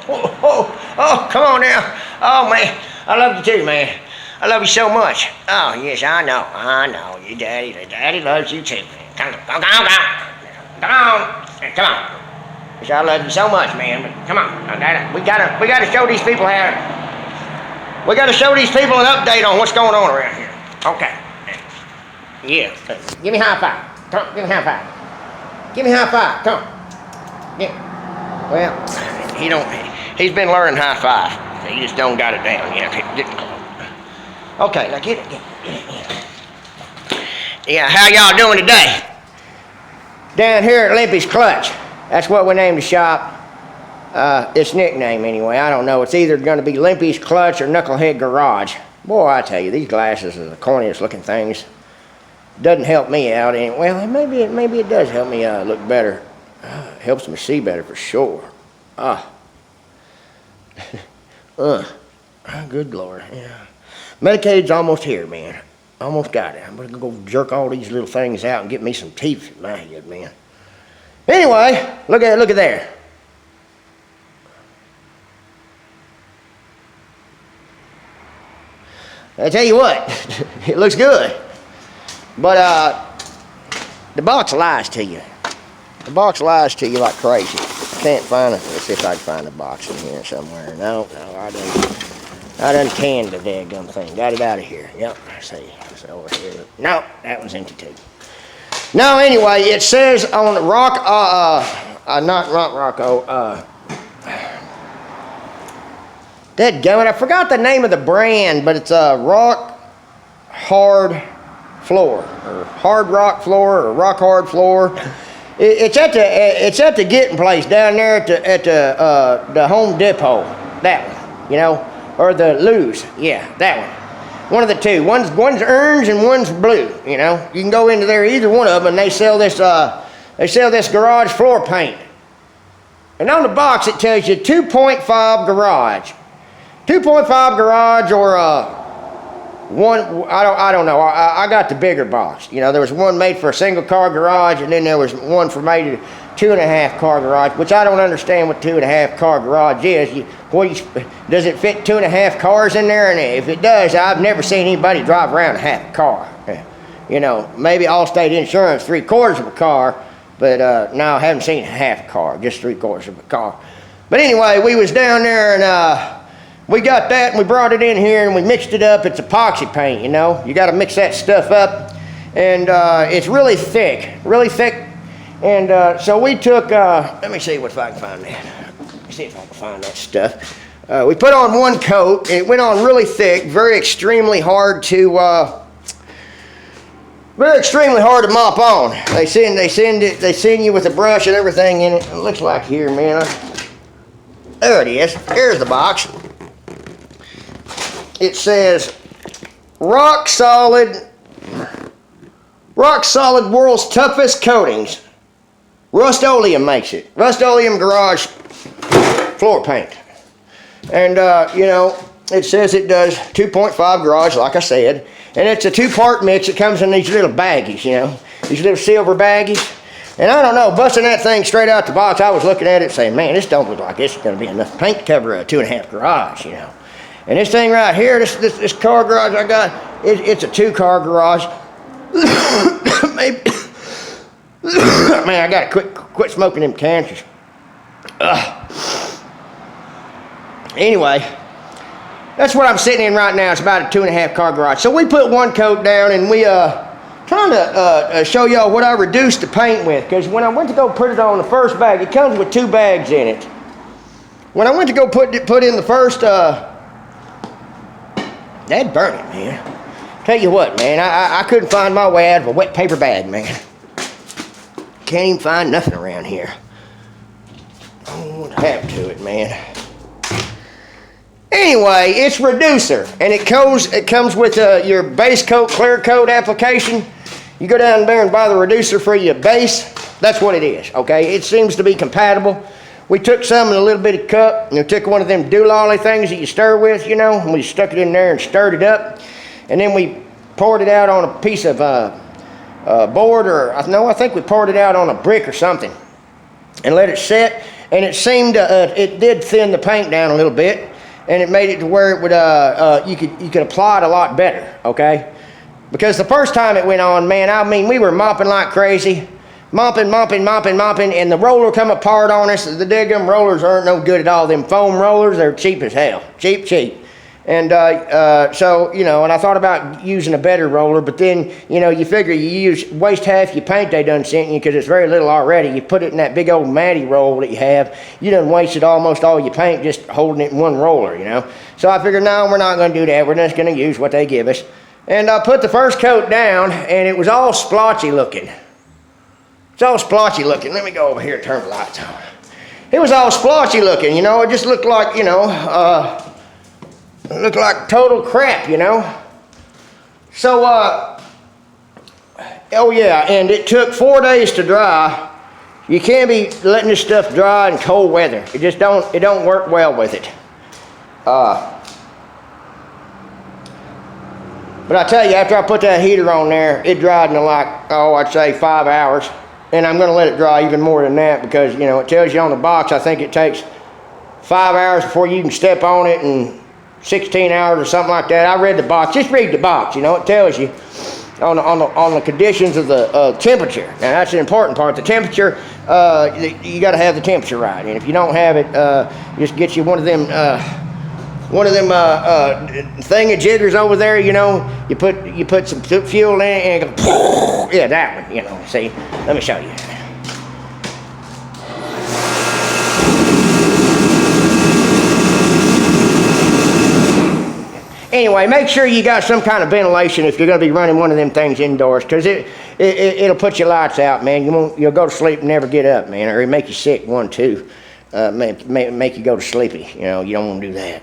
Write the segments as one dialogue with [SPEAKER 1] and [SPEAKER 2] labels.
[SPEAKER 1] Oh, come on now. Oh, man. I love you too, man. I love you so much. Oh, yes, I know. Your daddy loves you too, man. Come on. Come on. Come on. Yes, I love you so much, man. But come on. We gotta show these people how. We gotta show these people an update on what's going on around here. Okay. Yeah. Give me a high five. Come on, give me a high five. Give me a high five. Come on. Yeah. Well, he's been learning high five. He just don't got it down yet. Okay, now get it. Yeah, how y'all doing today? Down here at Limpy's Clutch. That's what we named the shop. Its nickname anyway. I don't know. It's either going to be Limpy's Clutch or Knucklehead Garage. Boy, I tell you, these glasses are the corniest looking things. Doesn't help me out. And well, maybe it does help me look better. Helps me see better for sure. Good Lord. Yeah. Medicaid's almost here, man. Almost got it. I'm gonna go jerk all these little things out and get me some teeth in my head, man. Anyway, look at there. I tell you what, it looks good. But the box lies to you. The box lies to you like crazy. Can't find it. Let's see if I can find a box in here somewhere. No, I done canned the daggum thing. Got it out of here. Yep, let's see. It's over here. No, that one's empty too. No, anyway, it says on dadgummit, I forgot the name of the brand, but it's a Rock Hard Floor, or Hard Rock Floor, or Rock Hard Floor. It's at the getting place down there at the Home Depot. That one, you know, or the Lowe's. Yeah, that one. One of the two. One's orange and one's blue. You know, you can go into there, either one of them, and they sell this garage floor paint. And on the box it tells you 2.5 garage. 2.5 garage or one, I don't know. I got the bigger box. You know, there was one made for a single car garage, and then there was one for made a 2.5 car garage, which I don't understand what 2.5 car garage is. Does it fit 2.5 cars in there? And if it does, I've never seen anybody drive around a half a car. You know, maybe Allstate Insurance 3/4 of a car, but no, I haven't seen a half a car, just 3/4 of a car. But anyway, we was down there and we got that and we brought it in here and we mixed it up. It's epoxy paint, you know. You got to mix that stuff up. And it's really thick. And so we took, let me see if I can find that. Let me see if I can find that stuff. We put on one coat and it went on really thick, very extremely hard to mop on. They send you with a brush and everything in it. It looks like here, man. There it is. Here's the box. It says rock solid world's toughest coatings. Rust-Oleum makes it. Rust-Oleum garage floor paint. And you know, it says it does 2.5 garage, like I said. And it's a 2-part mix. It comes in these little baggies, you know, these little silver baggies. And I don't know, busting that thing straight out the box, I was looking at it saying, man, this don't look like this is going to be enough paint to cover a 2.5 garage, you know. And this thing right here, this car garage I got, it's a 2-car garage. Maybe. Man, I got to quit smoking them cancers. Anyway, that's what I'm sitting in right now. It's about a 2.5 car garage. So we put one coat down and we trying to show y'all what I reduced the paint with, because when I went to go put it on the first bag, it comes with 2 bags in it. When I went to go put in the first, that'd burn it, man. Tell you what, man, I couldn't find my way out of a wet paper bag, man. Can't even find nothing around here. Oh, what happened to it, man? Anyway, it's reducer, and it comes with your base coat, clear coat application. You go down there and buy the reducer for your base. That's what it is, okay? It seems to be compatible. We took some in a little bitty cup, and we took one of them doolally things that you stir with, you know, and we stuck it in there and stirred it up. And then we poured it out on a piece of board, or no, I think we poured it out on a brick or something and let it set. and it seemed it did thin the paint down a little bit, and it made it to where it would you could apply it a lot better, okay? Because the first time it went on, man, I mean, we were mopping like crazy, mopping, and the roller come apart on us. The daggum rollers aren't no good at all. Them foam rollers, they're cheap as hell, cheap. And so, you know, and I thought about using a better roller, but then, you know, you figure you waste half your paint they done sent you because it's very little already. You put it in that big old matty roll that you have, you done wasted almost all your paint just holding it in one roller, you know. So I figured, no, we're not going to do that. We're just going to use what they give us. And I put the first coat down, and it was all splotchy looking. It's all splotchy looking. Let me go over here and turn the lights on. It was all splotchy looking, you know. It just looked like, you know, it looked like total crap, you know. So, oh yeah, and it took 4 days to dry. You can't be letting this stuff dry in cold weather. It just don't work well with it. But I tell you, after I put that heater on there, it dried in like, I'd say 5 hours. And I'm going to let it dry even more than that because, you know, it tells you on the box, I think it takes 5 hours before you can step on it and 16 hours or something like that. I read the box. Just read the box, you know. It tells you on the conditions of the temperature. Now, that's the important part. The temperature, you got to have the temperature right. And if you don't have it, just get you one of them thingajiggers over there, you know. You put some fuel in it and it goes, yeah, that one, you know. See, let me show you. Anyway, make sure you got some kind of ventilation if you're going to be running one of them things indoors, because it'll put your lights out, man. You'll go to sleep and never get up, man, or it'll make you sick, too. Make you go to sleepy, you know. You don't want to do that.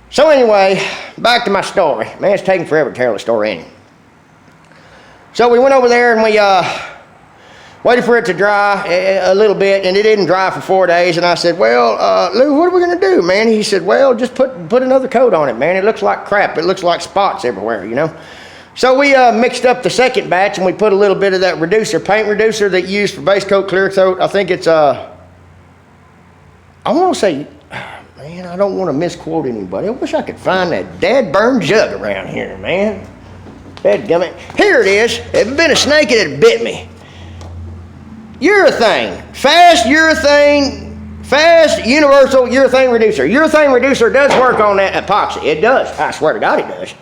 [SPEAKER 1] So anyway, back to my story. Man, it's taking forever to tell the story anyway. So we went over there and we waited for it to dry a little bit, and it didn't dry for 4 days. And I said, well, Lou, what are we going to do, man? He said, well, just put another coat on it, man. It looks like crap. It looks like spots everywhere, you know. So we mixed up the second batch, and we put a little bit of that paint reducer that you use for base coat, clear coat. I think it's, I want to say, man, I don't want to misquote anybody. I wish I could find that dad-burned jug around here, man. Dadgummit. Here it is. If it been a snake, it had bit me. Urethane. Fast universal urethane reducer. Urethane reducer does work on that epoxy. It does. I swear to God it does.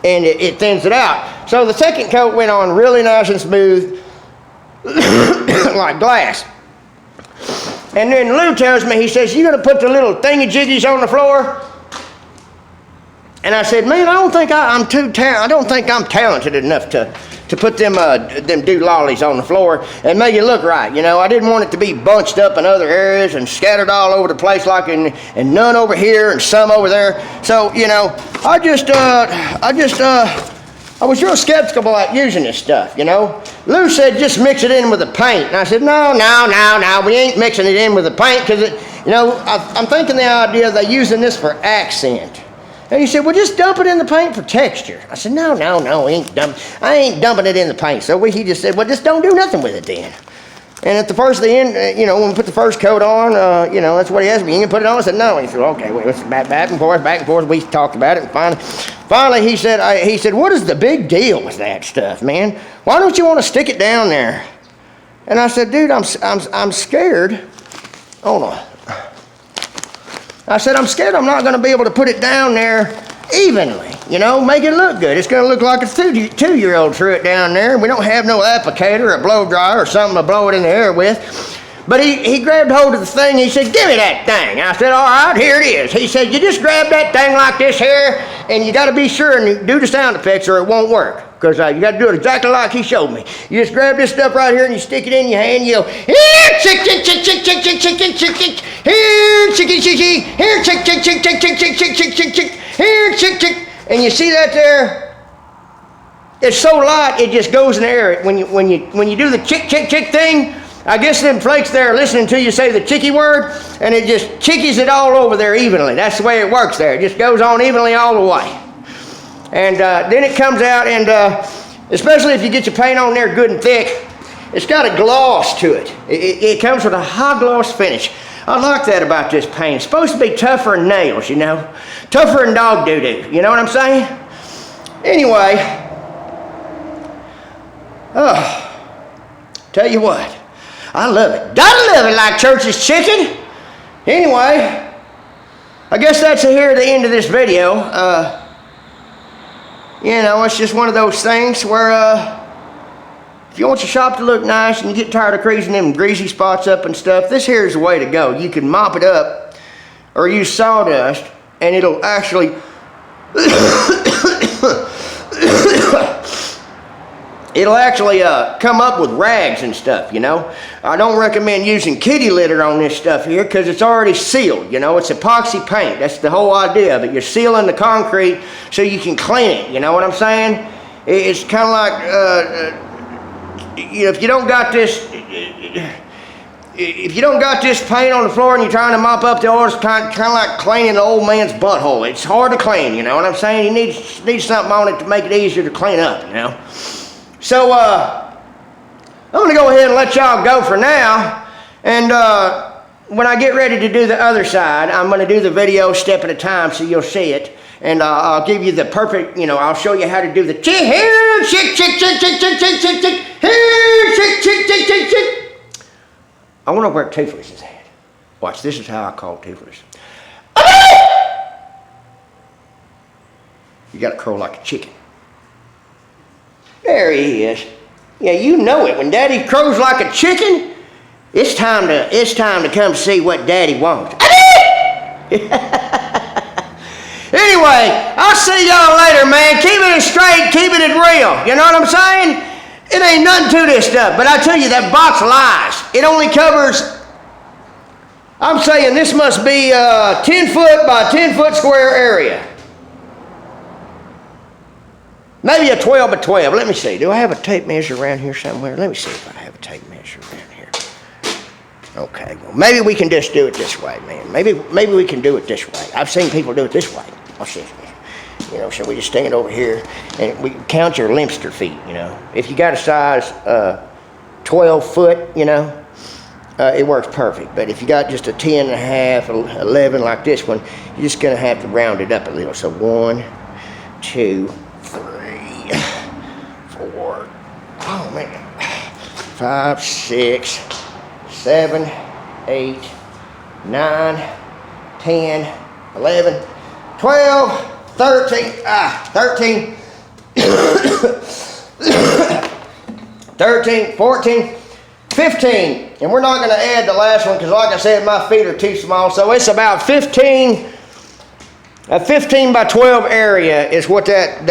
[SPEAKER 1] And it thins it out. So the second coat went on really nice and smooth, like glass. And then Lou tells me, he says, you gonna put the little thingy-jiggies on the floor? And I said, man, I don't think I'm talented enough to put them doolollies on the floor and make it look right. You know, I didn't want it to be bunched up in other areas and scattered all over the place, like and none over here and some over there. So, you know, I was real skeptical about using this stuff, you know. Lou said just mix it in with the paint. And I said, no, we ain't mixing it in with the paint because, you know, I'm thinking the idea they're using this for accent. And he said, well, just dump it in the paint for texture. I said, no, I ain't dumping it in the paint. So he just said, well, just don't do nothing with it then. And at you know, when we put the first coat on, you know, that's what he asked me. You can put it on? I said, no. And he said, okay, wait, let's back and forth. We talked about it, and finally he said, what is the big deal with that stuff, man? Why don't you want to stick it down there? And I said, dude, I'm scared. Hold on. I said, I'm scared I'm not going to be able to put it down there evenly, you know, make it look good. It's going to look like a two-year-old threw it down there, and we don't have no applicator or blow dryer or something to blow it in the air with. But he grabbed hold of the thing. He said, give me that thing. I said, all right, here it is. He said, you just grab that thing like this here, and you got to be sure and do the sound effects or it won't work. Because you got to do it exactly like he showed me. You just grab this stuff right here and you stick it in your hand. You go, here, chick, chick, chick, chick, chick, chick, chick, chick, chick, chick. Here, chicky, chicky. Here, chick, chick, chick, chick, chick, chick, chick, chick, chick, chick. Here, chick, chick. And you see that there? It's so light, it just goes in the air. When you do the chick, chick, chick thing, I guess them flakes there are listening to you say the chicky word, and it just chickies it all over there evenly. That's the way it works there. It just goes on evenly all the way. And then it comes out, and especially if you get your paint on there good and thick, It's got a gloss to it. It comes with a high gloss finish. I like that about this paint. It's supposed to be tougher than nails, you know. Tougher than dog doo-doo, you know what I'm saying? Anyway, tell you what, I love it. Gotta love it like church's chicken. Anyway, I guess that's here at the end of this video. You know, it's just one of those things where if you want your shop to look nice and you get tired of creasing them greasy spots up and stuff, this here is the way to go. You can mop it up or use sawdust and it'll actually it'll actually come up with rags and stuff, you know. I don't recommend using kitty litter on this stuff here because it's already sealed, you know. It's epoxy paint. That's the whole idea of it. You're sealing the concrete so you can clean it, you know what I'm saying? It's kind of like, you know, if you don't got this paint on the floor and you're trying to mop up the oil, it's kind of like cleaning an old man's butthole. It's hard to clean, you know what I'm saying? You need something on it to make it easier to clean up, you know. So, I'm going to go ahead and let y'all go for now. And when I get ready to do the other side, I'm going to do the video step at a time so you'll see it. And I'll give you the perfect, you know, I'll show you how to do the chick, here, chick, chick, chick, chick, chick, chick, chick, chick, here, chick, chick, chick, chick, chick. I wonder where Toothless is at. Watch, this is how I call Toothless. You got to crow like a chicken. There he is. Yeah, you know it. When Daddy crows like a chicken, it's time to come see what Daddy wants. Anyway, I'll see y'all later, man. Keeping it straight, keeping it real. You know what I'm saying? It ain't nothing to this stuff, but I tell you, that box lies. It only covers, I'm saying this must be a 10 foot by 10 foot square area. Maybe a 12 by 12. Let me see. Do I have a tape measure around here somewhere? Let me see if I have a tape measure around here. Okay, well, maybe we can just do it this way, man. Maybe we can do it this way. I've seen people do it this way. Watch this. You know, so we just stand over here and we count your Limster feet, you know. If you got a size 12 foot, you know, it works perfect. But if you got just a 10 and a half, 11 like this one, you're just going to have to round it up a little. So 1, 2, 3, 4, oh man, 5, 6, 7, 8, 9, 10, 11, 12, 13, 13, 14, 15. And we're not going to add the last one because, like I said, my feet are too small. So it's about 15, a 15 by 12 area is what that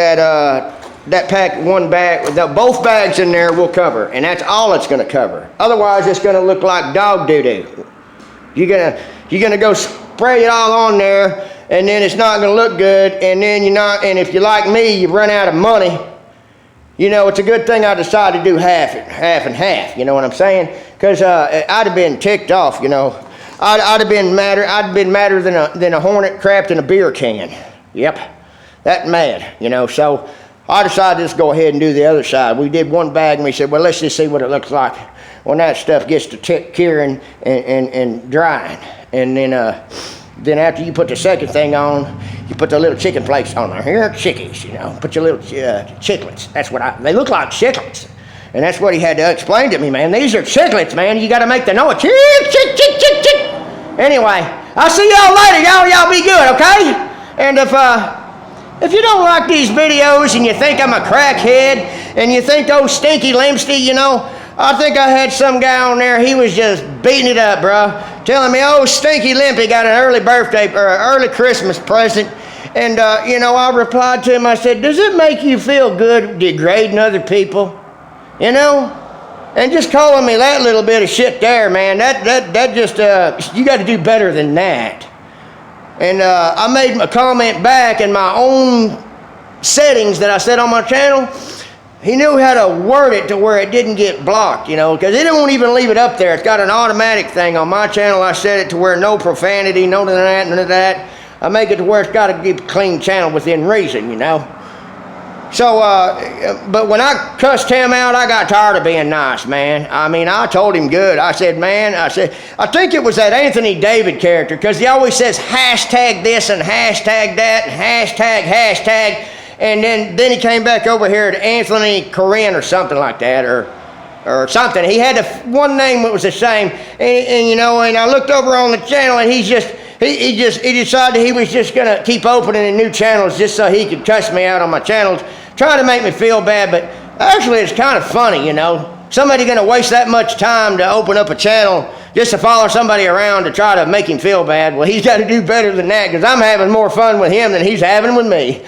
[SPEAKER 1] pack, one bag, both bags in there will cover. And that's all it's going to cover. Otherwise, it's going to look like dog doo-doo. You're gonna go spray it all on there, and then it's not gonna look good, and then and if you're like me, you run out of money. You know, it's a good thing I decided to do half and half, you know what I'm saying? Because I'd have been ticked off, you know. I'd have been madder than a hornet trapped in a beer can. Yep, that mad, you know. So I decided to just go ahead and do the other side. We did one bag, and we said, well, let's just see what it looks like when that stuff gets to curing and drying. And then after you put the second thing on, you put the little chicken flakes on there. Here are chickies, you know. Put your little chiclets. That's what they look like, chiclets. And that's what he had to explain to me, man. These are chiclets, man. You got to make the noise. Chick, chick, chick, chick, chick. Anyway, I'll see y'all later. Y'all be good, okay? And if you don't like these videos and you think I'm a crackhead and you think, oh, Stinky Limsty, you know, I think I had some guy on there, he was just beating it up, bro. Telling me, oh, Stinky Limpy got an early birthday or an early Christmas present. And, you know, I replied to him, I said, does it make you feel good degrading other people? You know? And just calling me that little bit of shit there, man, that just, you got to do better than that. And I made a comment back in my own settings that I set on my channel. He knew how to word it to where it didn't get blocked, you know, because it won't even leave it up there. It's got an automatic thing. On my channel, I set it to where no profanity, none of that, none of that. I make it to where it's got to keep a clean channel within reason, you know. So, but when I cussed him out, I got tired of being nice, man. I mean, I told him good. I said, man, I think it was that Anthony David character, because he always says hashtag this and hashtag that and hashtag, and then he came back over here to Anthony Corinne or something like that, or something. He had one name that was the same, and you know, and I looked over on the channel, and he decided he was just gonna keep opening new channels just so he could cuss me out on my channels, trying to make me feel bad. But actually, it's kind of funny, you know. Somebody gonna waste that much time to open up a channel just to follow somebody around to try to make him feel bad. Well, he's got to do better than that, because I'm having more fun with him than he's having with me.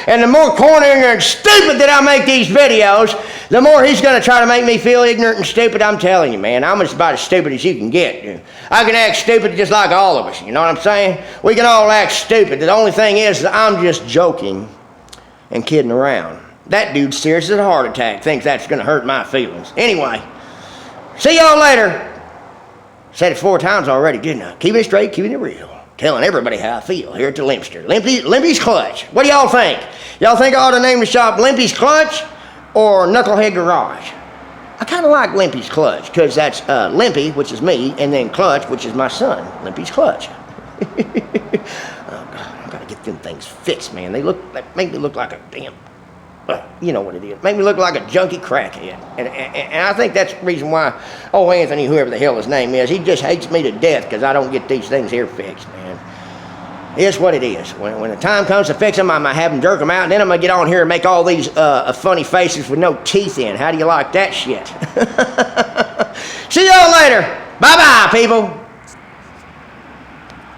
[SPEAKER 1] And the more corny and stupid that I make these videos, the more he's going to try to make me feel ignorant and stupid. I'm telling you, man, I'm just about as stupid as you can get. I can act stupid just like all of us, you know what I'm saying? We can all act stupid. The only thing is that I'm just joking and kidding around. That dude's serious as a heart attack, thinks that's going to hurt my feelings. Anyway, see y'all later. Said it 4 times already, didn't I? Keeping it straight, keeping it real. Telling everybody how I feel here at the Limpster. Limpy's Clutch. What do y'all think? Y'all think I ought to name the shop Limpy's Clutch or Knucklehead Garage? I kind of like Limpy's Clutch, because that's Limpy, which is me, and then Clutch, which is my son. Limpy's Clutch. Oh, God, I've got to get them things fixed, man. They make me look like a damn... you know what it is. Make me look like a junkie crackhead. And I think that's the reason why, Anthony, whoever the hell his name is, he just hates me to death because I don't get these things here fixed, man. It's what it is. When the time comes to fix them, I'm going to have them jerk them out, and then I'm going to get on here and make all these funny faces with no teeth in. How do you like that shit? See y'all later. Bye-bye, people.